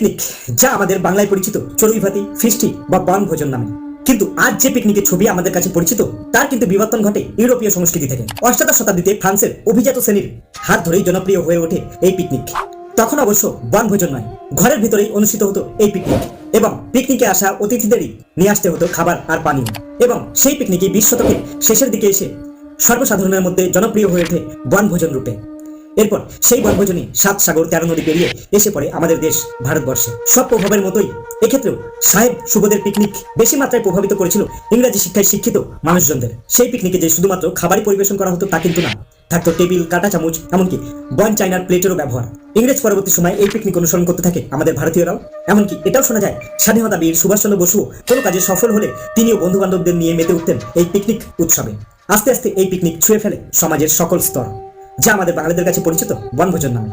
Picnic, যা আমাদের বাংলায় পরিচিত চড়ুই ভাতি, ফিস্টি বা বনভোজন নামে। কিন্তু আজ যে পিকনিকের ছবি আমাদের কাছে পরিচিত, তার কিন্তু বিবর্তন ঘটে ইউরোপীয় সংস্কৃতি থেকে। অষ্টাদশ শতাব্দীতে ফ্রান্সের অভিজাত শ্রেণীর হাত ধরেই জনপ্রিয় হয়ে ওঠে এই পিকনিক। তখন অবশ্য বনভোজন নয়, ঘরের ভিতরেই অনুষ্ঠিত হতো এই পিকনিক, এবং পিকনিকে আসা অতিথিদেরই নিয়ে আসতে হতো খাবার আর পানীয়। এবং সেই পিকনিকই 20 শতকের শেষের দিকে এসে সর্বসাধারণের মধ্যে জনপ্রিয় হয়ে ওঠে বনভোজন রূপে। এরপর সেই বনভোজনে 7 সাগর 13 নদী পেরিয়ে এসে পড়ে আমাদের দেশ ভারতবর্ষে। সব প্রভাবের মতোই এক্ষেত্রেও সাহেব সুবোধের পিকনিক বেশি মাত্রায় প্রভাবিত করেছিল ইংরাজি শিক্ষায় শিক্ষিত মানুষজনদের। সেই পিকনিকে যে শুধুমাত্র খাবারই পরিবেশন করা হতো তা কিন্তু না, থাকতো টেবিল, কাঁটা চামচ, এমনকি বন চাইনার প্লেটেরও ব্যবহার। ইংরেজ পরবর্তী সময় এই পিকনিক অনুসরণ করতে থাকে আমাদের ভারতীয়রাও। এমনকি এটাও শোনা যায় স্বাধীনতা বীর সুভাষচন্দ্র বসুও কোনো কাজে সফল হলে তিনিও বন্ধু বান্ধবদের নিয়ে মেতে উঠতেন এই পিকনিক উৎসবে। আস্তে আস্তে এই পিকনিক ছুঁয়ে ফেলে সমাজের সকল স্তর, যা আমাদের বাঙালিদের কাছে পরিচিত বনভোজন নামে।